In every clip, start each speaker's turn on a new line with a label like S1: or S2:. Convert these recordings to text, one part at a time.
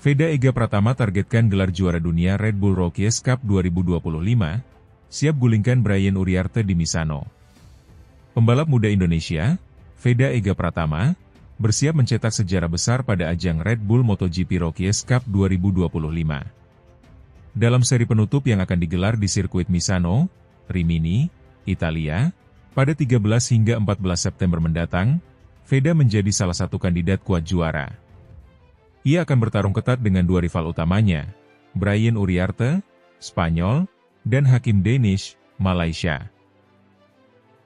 S1: Veda Ega Pratama targetkan gelar juara dunia Red Bull Rookies Cup 2025, siap gulingkan Brian Uriarte di Misano. Pembalap muda Indonesia, Veda Ega Pratama, bersiap mencetak sejarah besar pada ajang Red Bull MotoGP Rookies Cup 2025. Dalam seri penutup yang akan digelar di sirkuit Misano, Rimini, Italia, pada 13 hingga 14 September mendatang, Veda menjadi salah satu kandidat kuat juara. Ia akan bertarung ketat dengan dua rival utamanya, Brian Uriarte, Spanyol, dan Hakim Danish, Malaysia.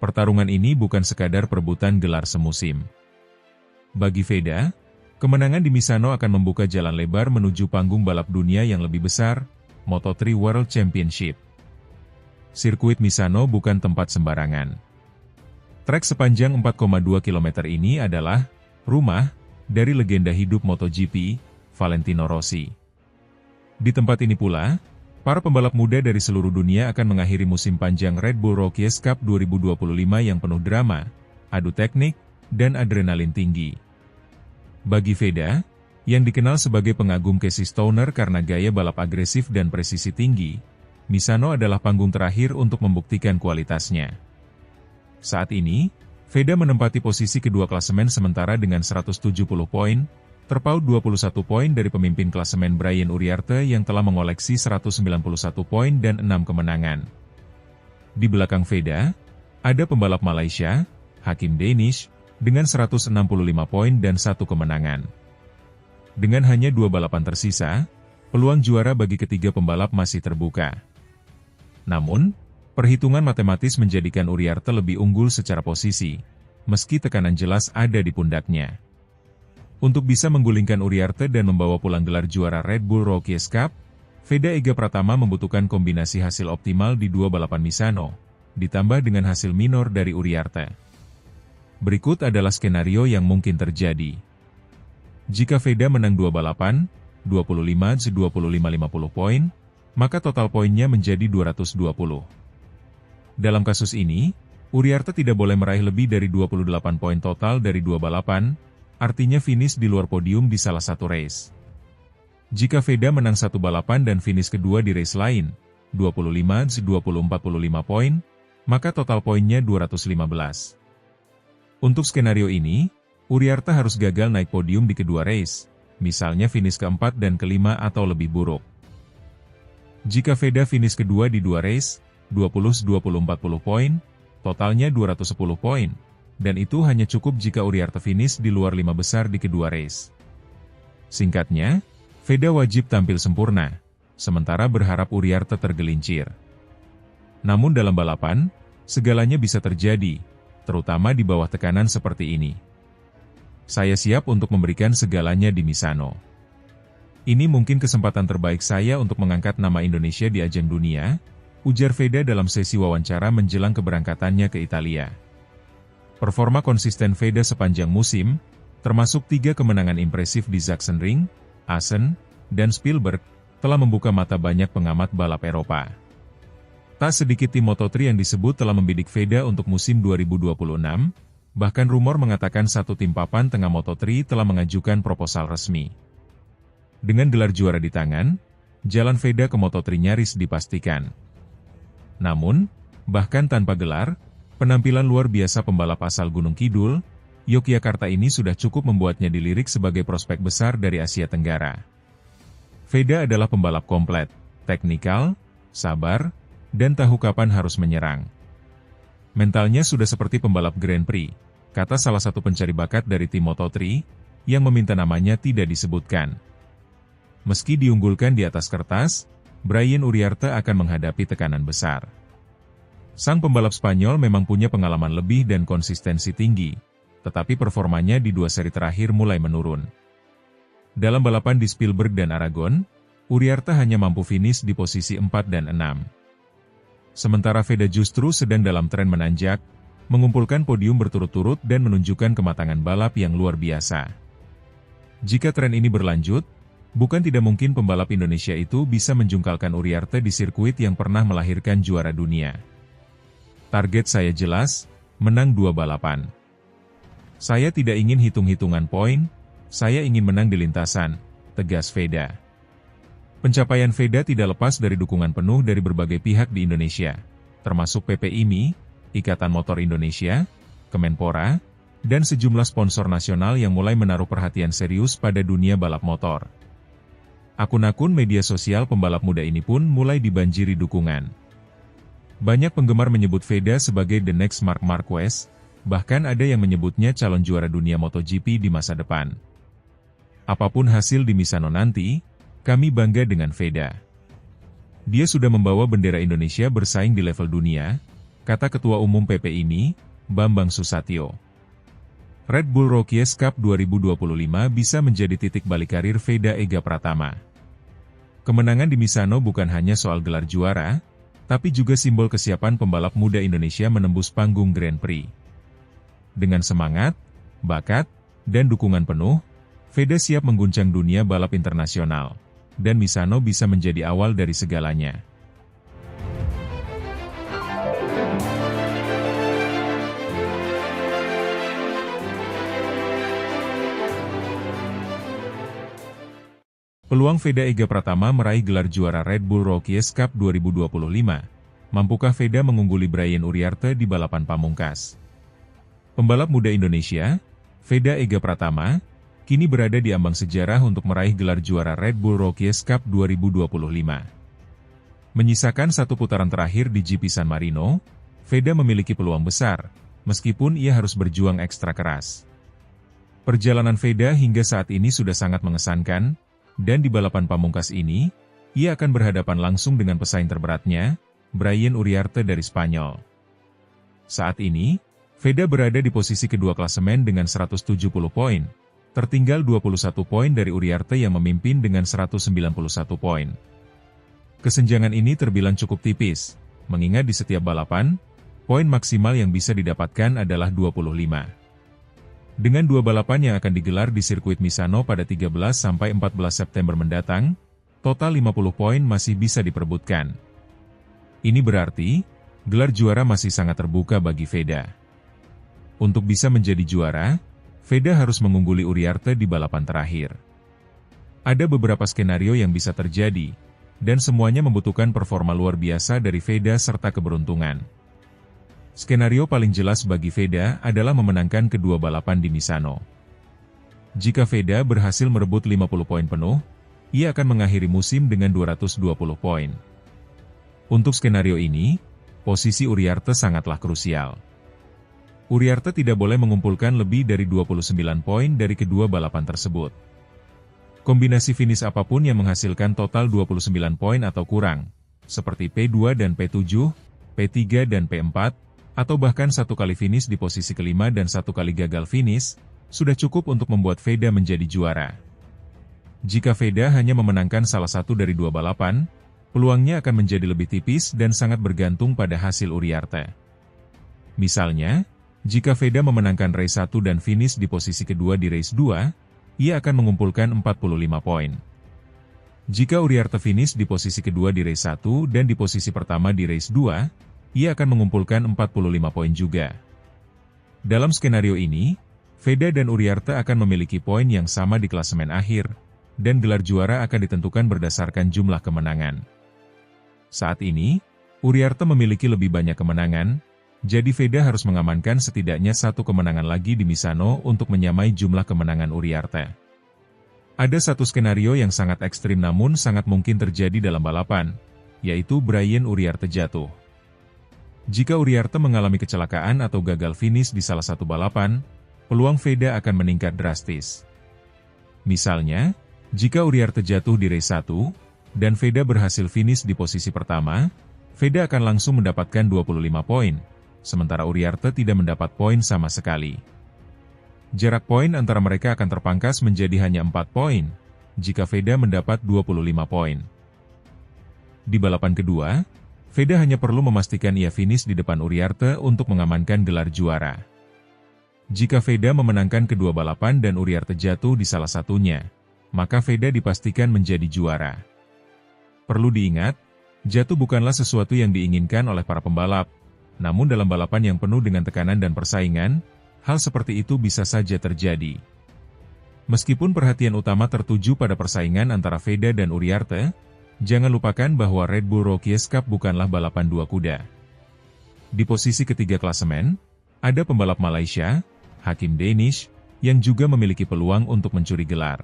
S1: Pertarungan ini bukan sekadar perebutan gelar semusim. Bagi Veda, kemenangan di Misano akan membuka jalan lebar menuju panggung balap dunia yang lebih besar, Moto3 World Championship. Sirkuit Misano bukan tempat sembarangan. Trek sepanjang 4,2 km ini adalah rumah dari legenda hidup MotoGP, Valentino Rossi. Di tempat ini pula, para pembalap muda dari seluruh dunia akan mengakhiri musim panjang Red Bull Rookies Cup 2025 yang penuh drama, adu teknik, dan adrenalin tinggi. Bagi Veda, yang dikenal sebagai pengagum Casey Stoner karena gaya balap agresif dan presisi tinggi, Misano adalah panggung terakhir untuk membuktikan kualitasnya. Saat ini, Veda menempati posisi kedua klasemen sementara dengan 170 poin, terpaut 21 poin dari pemimpin klasemen Brian Uriarte yang telah mengoleksi 191 poin dan 6 kemenangan. Di belakang Veda, ada pembalap Malaysia, Hakim Danish, dengan 165 poin dan 1 kemenangan. Dengan hanya 2 balapan tersisa, peluang juara bagi ketiga pembalap masih terbuka. Namun, perhitungan matematis menjadikan Uriarte lebih unggul secara posisi, meski tekanan jelas ada di pundaknya. Untuk bisa menggulingkan Uriarte dan membawa pulang gelar juara Red Bull Rookies Cup, Veda Ega Pratama membutuhkan kombinasi hasil optimal di 2 balapan Misano, ditambah dengan hasil minor dari Uriarte. Berikut adalah skenario yang mungkin terjadi. Jika Veda menang 2 balapan, 25-25-50 poin, maka total poinnya menjadi 220. Dalam kasus ini, Uriarte tidak boleh meraih lebih dari 28 poin total dari 2 balapan, artinya finish di luar podium di salah satu race. Jika Veda menang 1 balapan dan finish kedua di race lain, 25-20-45 poin, maka total poinnya 215. Untuk skenario ini, Uriarte harus gagal naik podium di kedua race, misalnya finish keempat dan kelima atau lebih buruk. Jika Veda finish kedua di 2 race, 20-20-40 poin, totalnya 210 poin, dan itu hanya cukup jika Uriarte finish di luar 5 besar di kedua race. Singkatnya, Veda wajib tampil sempurna, sementara berharap Uriarte tergelincir. Namun dalam balapan, segalanya bisa terjadi, terutama di bawah tekanan seperti ini. Saya siap untuk memberikan segalanya di Misano. Ini mungkin kesempatan terbaik saya untuk mengangkat nama Indonesia di ajang dunia, ujar Veda dalam sesi wawancara menjelang keberangkatannya ke Italia. Performa konsisten Veda sepanjang musim, termasuk 3 kemenangan impresif di Sachsenring, Assen, dan Spielberg, telah membuka mata banyak pengamat balap Eropa. Tak sedikit tim Moto3 yang disebut telah membidik Veda untuk musim 2026, bahkan rumor mengatakan satu tim papan tengah Moto3 telah mengajukan proposal resmi. Dengan gelar juara di tangan, jalan Veda ke Moto3 nyaris dipastikan. Namun, bahkan tanpa gelar, penampilan luar biasa pembalap asal Gunung Kidul, Yogyakarta ini sudah cukup membuatnya dilirik sebagai prospek besar dari Asia Tenggara. Veda adalah pembalap komplet, teknikal, sabar, dan tahu kapan harus menyerang. Mentalnya sudah seperti pembalap Grand Prix, kata salah satu pencari bakat dari tim Moto3, yang meminta namanya tidak disebutkan. Meski diunggulkan di atas kertas, Brian Uriarte akan menghadapi tekanan besar. Sang pembalap Spanyol memang punya pengalaman lebih dan konsistensi tinggi, tetapi performanya di 2 seri terakhir mulai menurun. Dalam balapan di Spielberg dan Aragon, Uriarte hanya mampu finish di posisi 4 dan 6. Sementara Veda justru sedang dalam tren menanjak, mengumpulkan podium berturut-turut dan menunjukkan kematangan balap yang luar biasa. Jika tren ini berlanjut, bukan tidak mungkin pembalap Indonesia itu bisa menjungkalkan Uriarte di sirkuit yang pernah melahirkan juara dunia. Target saya jelas, menang 2 balapan. Saya tidak ingin hitung-hitungan poin, saya ingin menang di lintasan, tegas Veda. Pencapaian Veda tidak lepas dari dukungan penuh dari berbagai pihak di Indonesia, termasuk PT IMI, Ikatan Motor Indonesia, Kemenpora, dan sejumlah sponsor nasional yang mulai menaruh perhatian serius pada dunia balap motor. Akun-akun media sosial pembalap muda ini pun mulai dibanjiri dukungan. Banyak penggemar menyebut Veda sebagai the next Marc Marquez, bahkan ada yang menyebutnya calon juara dunia MotoGP di masa depan. Apapun hasil di Misano nanti, kami bangga dengan Veda. Dia sudah membawa bendera Indonesia bersaing di level dunia, kata Ketua Umum PP IMI, Bambang Susatyo. Red Bull Rookies Cup 2025 bisa menjadi titik balik karir Veda Ega Pratama. Kemenangan di Misano bukan hanya soal gelar juara, tapi juga simbol kesiapan pembalap muda Indonesia menembus panggung Grand Prix. Dengan semangat, bakat, dan dukungan penuh, Veda siap mengguncang dunia balap internasional, dan Misano bisa menjadi awal dari segalanya. Peluang Veda Ega Pratama meraih gelar juara Red Bull Rookies Cup 2025. Mampukah Veda mengungguli Brian Uriarte di balapan pamungkas? Pembalap muda Indonesia, Veda Ega Pratama, kini berada di ambang sejarah untuk meraih gelar juara Red Bull Rookies Cup 2025. Menyisakan satu putaran terakhir di GP San Marino, Veda memiliki peluang besar, meskipun ia harus berjuang ekstra keras. Perjalanan Veda hingga saat ini sudah sangat mengesankan, dan di balapan pamungkas ini, ia akan berhadapan langsung dengan pesaing terberatnya, Brian Uriarte dari Spanyol. Saat ini, Veda berada di posisi kedua klasemen dengan 170 poin, tertinggal 21 poin dari Uriarte yang memimpin dengan 191 poin. Kesenjangan ini terbilang cukup tipis, mengingat di setiap balapan, poin maksimal yang bisa didapatkan adalah 25. Dengan dua balapan yang akan digelar di sirkuit Misano pada 13-14 September mendatang, total 50 poin masih bisa diperebutkan. Ini berarti, gelar juara masih sangat terbuka bagi Veda. Untuk bisa menjadi juara, Veda harus mengungguli Uriarte di balapan terakhir. Ada beberapa skenario yang bisa terjadi, dan semuanya membutuhkan performa luar biasa dari Veda serta keberuntungan. Skenario paling jelas bagi Veda adalah memenangkan kedua balapan di Misano. Jika Veda berhasil merebut 50 poin penuh, ia akan mengakhiri musim dengan 220 poin. Untuk skenario ini, posisi Uriarte sangatlah krusial. Uriarte tidak boleh mengumpulkan lebih dari 29 poin dari kedua balapan tersebut. Kombinasi finish apapun yang menghasilkan total 29 poin atau kurang, seperti P2 dan P7, P3 dan P4, atau bahkan satu kali finish di posisi kelima dan satu kali gagal finish, sudah cukup untuk membuat Veda menjadi juara. Jika Veda hanya memenangkan salah satu dari dua balapan, peluangnya akan menjadi lebih tipis dan sangat bergantung pada hasil Uriarte. Misalnya, jika Veda memenangkan race 1 dan finish di posisi kedua di race 2, ia akan mengumpulkan 45 poin. Jika Uriarte finish di posisi kedua di race 1 dan di posisi pertama di race 2, ia akan mengumpulkan 45 poin juga. Dalam skenario ini, Veda dan Uriarte akan memiliki poin yang sama di klasemen akhir, dan gelar juara akan ditentukan berdasarkan jumlah kemenangan. Saat ini, Uriarte memiliki lebih banyak kemenangan, jadi Veda harus mengamankan setidaknya satu kemenangan lagi di Misano untuk menyamai jumlah kemenangan Uriarte. Ada satu skenario yang sangat ekstrim namun sangat mungkin terjadi dalam balapan, yaitu Brian Uriarte jatuh. Jika Uriarte mengalami kecelakaan atau gagal finish di salah satu balapan, peluang Veda akan meningkat drastis. Misalnya, jika Uriarte jatuh di race 1, dan Veda berhasil finish di posisi pertama, Veda akan langsung mendapatkan 25 poin, sementara Uriarte tidak mendapat poin sama sekali. Jarak poin antara mereka akan terpangkas menjadi hanya 4 poin, jika Veda mendapat 25 poin. Di balapan kedua, Veda hanya perlu memastikan ia finish di depan Uriarte untuk mengamankan gelar juara. Jika Veda memenangkan kedua balapan dan Uriarte jatuh di salah satunya, maka Veda dipastikan menjadi juara. Perlu diingat, jatuh bukanlah sesuatu yang diinginkan oleh para pembalap, namun dalam balapan yang penuh dengan tekanan dan persaingan, hal seperti itu bisa saja terjadi. Meskipun perhatian utama tertuju pada persaingan antara Veda dan Uriarte, jangan lupakan bahwa Red Bull Rookies Cup bukanlah balapan dua kuda. Di posisi ketiga klasemen, ada pembalap Malaysia, Hakim Danish, yang juga memiliki peluang untuk mencuri gelar.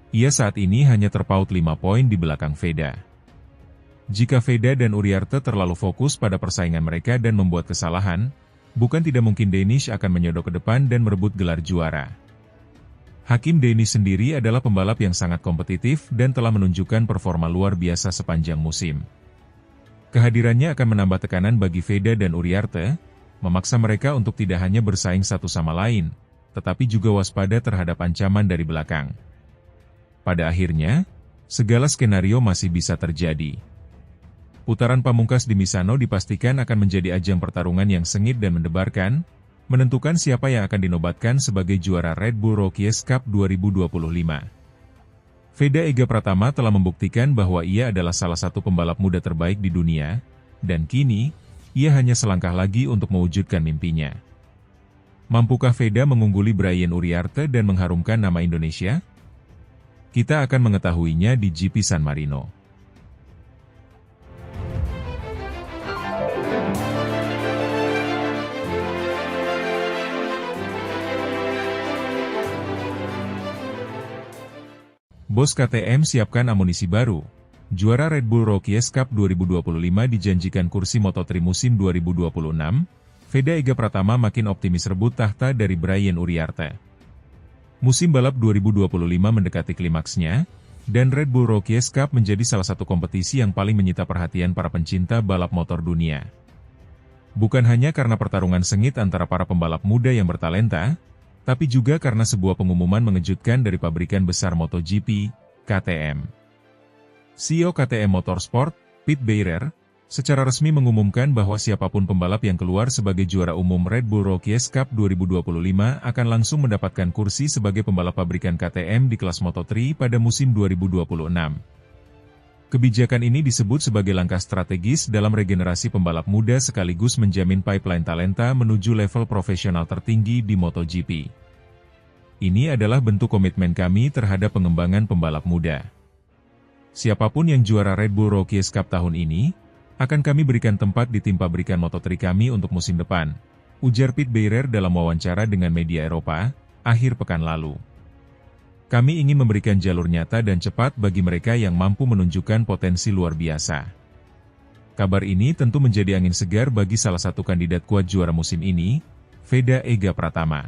S1: Ia saat ini hanya terpaut 5 poin di belakang Veda. Jika Veda dan Uriarte terlalu fokus pada persaingan mereka dan membuat kesalahan, bukan tidak mungkin Danish akan menyodok ke depan dan merebut gelar juara. Hakim Danish sendiri adalah pembalap yang sangat kompetitif dan telah menunjukkan performa luar biasa sepanjang musim. Kehadirannya akan menambah tekanan bagi Veda dan Uriarte, memaksa mereka untuk tidak hanya bersaing satu sama lain, tetapi juga waspada terhadap ancaman dari belakang. Pada akhirnya, segala skenario masih bisa terjadi. Putaran pamungkas di Misano dipastikan akan menjadi ajang pertarungan yang sengit dan mendebarkan, menentukan siapa yang akan dinobatkan sebagai juara Red Bull Rookies Cup 2025. Veda Ega Pratama telah membuktikan bahwa ia adalah salah satu pembalap muda terbaik di dunia, dan kini, ia hanya selangkah lagi untuk mewujudkan mimpinya. Mampukah Veda mengungguli Brian Uriarte dan mengharumkan nama Indonesia? Kita akan mengetahuinya di GP San Marino. Bos KTM siapkan amunisi baru. Juara Red Bull Rookies Cup 2025 dijanjikan kursi Moto3 musim 2026. Veda Ega Pratama makin optimis rebut tahta dari Brian Uriarte. Musim balap 2025 mendekati klimaksnya, dan Red Bull Rookies Cup menjadi salah satu kompetisi yang paling menyita perhatian para pencinta balap motor dunia. Bukan hanya karena pertarungan sengit antara para pembalap muda yang bertalenta, tapi juga karena sebuah pengumuman mengejutkan dari pabrikan besar MotoGP, KTM. CEO KTM Motorsport, Pete Beirer, secara resmi mengumumkan bahwa siapapun pembalap yang keluar sebagai juara umum Red Bull Rookies Cup 2025 akan langsung mendapatkan kursi sebagai pembalap pabrikan KTM di kelas Moto3 pada musim 2026. Kebijakan ini disebut sebagai langkah strategis dalam regenerasi pembalap muda sekaligus menjamin pipeline talenta menuju level profesional tertinggi di MotoGP. Ini adalah bentuk komitmen kami terhadap pengembangan pembalap muda. Siapapun yang juara Red Bull Rookies Cup tahun ini, akan kami berikan tempat di tim pabrikan Moto3 kami untuk musim depan, ujar Pete Beirer dalam wawancara dengan media Eropa, akhir pekan lalu. Kami ingin memberikan jalur nyata dan cepat bagi mereka yang mampu menunjukkan potensi luar biasa. Kabar ini tentu menjadi angin segar bagi salah satu kandidat kuat juara musim ini, Veda Ega Pratama.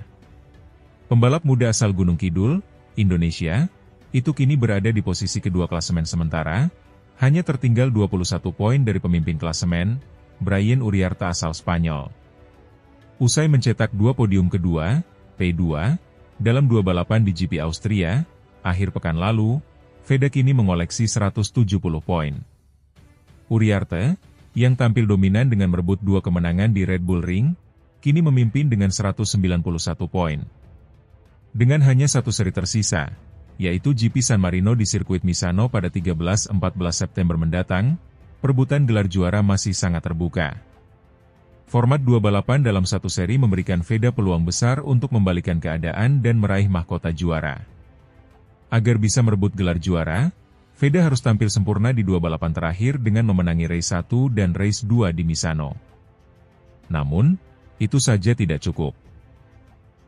S1: Pembalap muda asal Gunung Kidul, Indonesia, itu kini berada di posisi kedua klasemen sementara, hanya tertinggal 21 poin dari pemimpin klasemen, Brian Uriarte asal Spanyol. Usai mencetak 2 podium kedua, P2, dalam 2 balapan di GP Austria, akhir pekan lalu, Veda kini mengoleksi 170 poin. Uriarte, yang tampil dominan dengan merebut 2 kemenangan di Red Bull Ring, kini memimpin dengan 191 poin. Dengan hanya satu seri tersisa, yaitu GP San Marino di sirkuit Misano pada 13-14 September mendatang, perebutan gelar juara masih sangat terbuka. Format 2 balapan dalam satu seri memberikan Veda peluang besar untuk membalikan keadaan dan meraih mahkota juara. Agar bisa merebut gelar juara, Veda harus tampil sempurna di 2 balapan terakhir dengan memenangi race 1 dan race 2 di Misano. Namun, itu saja tidak cukup.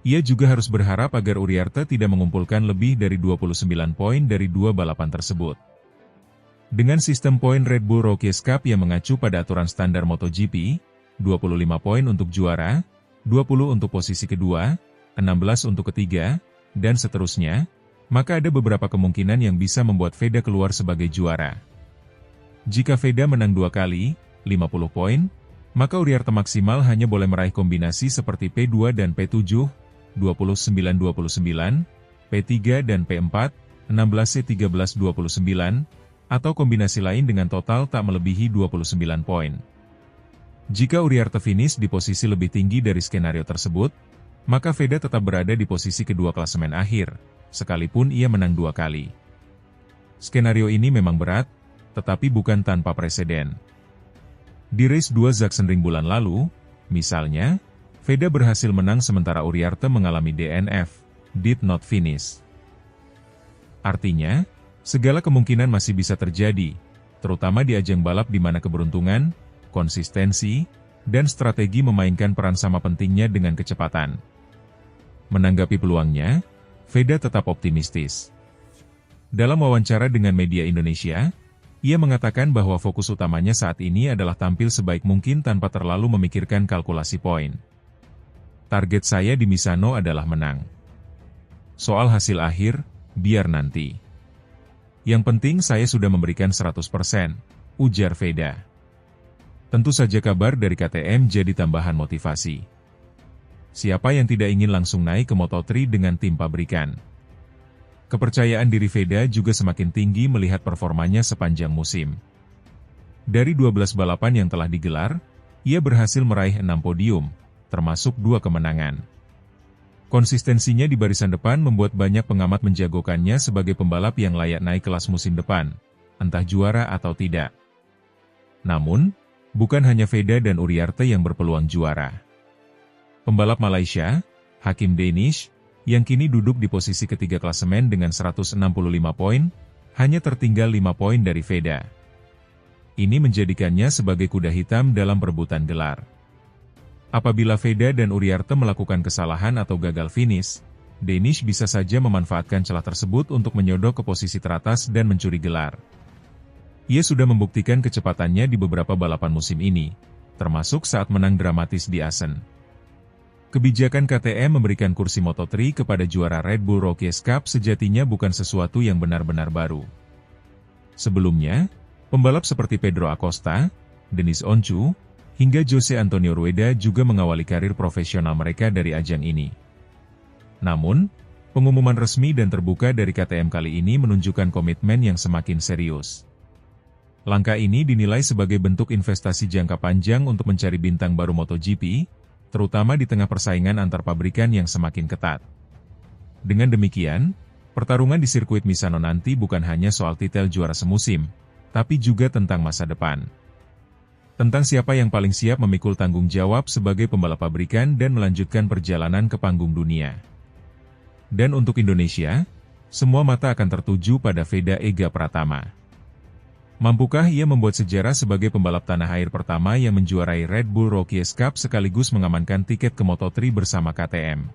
S1: Ia juga harus berharap agar Uriarte tidak mengumpulkan lebih dari 29 poin dari 2 balapan tersebut. Dengan sistem poin Red Bull Rookies Cup yang mengacu pada aturan standar MotoGP, 25 poin untuk juara, 20 untuk posisi kedua, 16 untuk ketiga, dan seterusnya, maka ada beberapa kemungkinan yang bisa membuat Veda keluar sebagai juara. Jika Veda menang 2 kali, 50 poin, maka Uriarte maksimal hanya boleh meraih kombinasi seperti P2 dan P7, 29-29, P3 dan P4, 16-13-29, atau kombinasi lain dengan total tak melebihi 29 poin. Jika Uriarte finish di posisi lebih tinggi dari skenario tersebut, maka Veda tetap berada di posisi kedua klasemen akhir, sekalipun ia menang 2 kali. Skenario ini memang berat, tetapi bukan tanpa preseden. Di race 2 Sachsenring bulan lalu, misalnya, Veda berhasil menang sementara Uriarte mengalami DNF, did not finish. Artinya, segala kemungkinan masih bisa terjadi, terutama di ajang balap di mana keberuntungan, konsistensi, dan strategi memainkan peran sama pentingnya dengan kecepatan. Menanggapi peluangnya, Veda tetap optimistis. Dalam wawancara dengan media Indonesia, ia mengatakan bahwa fokus utamanya saat ini adalah tampil sebaik mungkin tanpa terlalu memikirkan kalkulasi poin. Target saya di Misano adalah menang. Soal hasil akhir, biar nanti. Yang penting saya sudah memberikan 100%, ujar Veda. Tentu saja kabar dari KTM jadi tambahan motivasi. Siapa yang tidak ingin langsung naik ke Moto3 dengan tim pabrikan? Kepercayaan diri Veda juga semakin tinggi melihat performanya sepanjang musim. Dari 12 balapan yang telah digelar, ia berhasil meraih 6 podium, termasuk 2 kemenangan. Konsistensinya di barisan depan membuat banyak pengamat menjagokannya sebagai pembalap yang layak naik kelas musim depan, entah juara atau tidak. Namun, bukan hanya Veda dan Uriarte yang berpeluang juara. Pembalap Malaysia, Hakim Danish, yang kini duduk di posisi ketiga klasemen dengan 165 poin, hanya tertinggal 5 poin dari Veda. Ini menjadikannya sebagai kuda hitam dalam perebutan gelar. Apabila Veda dan Uriarte melakukan kesalahan atau gagal finish, Danish bisa saja memanfaatkan celah tersebut untuk menyodok ke posisi teratas dan mencuri gelar. Ia sudah membuktikan kecepatannya di beberapa balapan musim ini, termasuk saat menang dramatis di Assen. Kebijakan KTM memberikan kursi Moto3 kepada juara Red Bull Rookies Cup sejatinya bukan sesuatu yang benar-benar baru. Sebelumnya, pembalap seperti Pedro Acosta, Denis Oncu, hingga Jose Antonio Rueda juga mengawali karir profesional mereka dari ajang ini. Namun, pengumuman resmi dan terbuka dari KTM kali ini menunjukkan komitmen yang semakin serius. Langkah ini dinilai sebagai bentuk investasi jangka panjang untuk mencari bintang baru MotoGP, terutama di tengah persaingan antar pabrikan yang semakin ketat. Dengan demikian, pertarungan di sirkuit Misano nanti bukan hanya soal titel juara semusim, tapi juga tentang masa depan. Tentang siapa yang paling siap memikul tanggung jawab sebagai pembalap pabrikan dan melanjutkan perjalanan ke panggung dunia. Dan untuk Indonesia, semua mata akan tertuju pada Veda Ega Pratama. Mampukah ia membuat sejarah sebagai pembalap tanah air pertama yang menjuarai Red Bull Rookies Cup sekaligus mengamankan tiket ke Moto3 bersama KTM?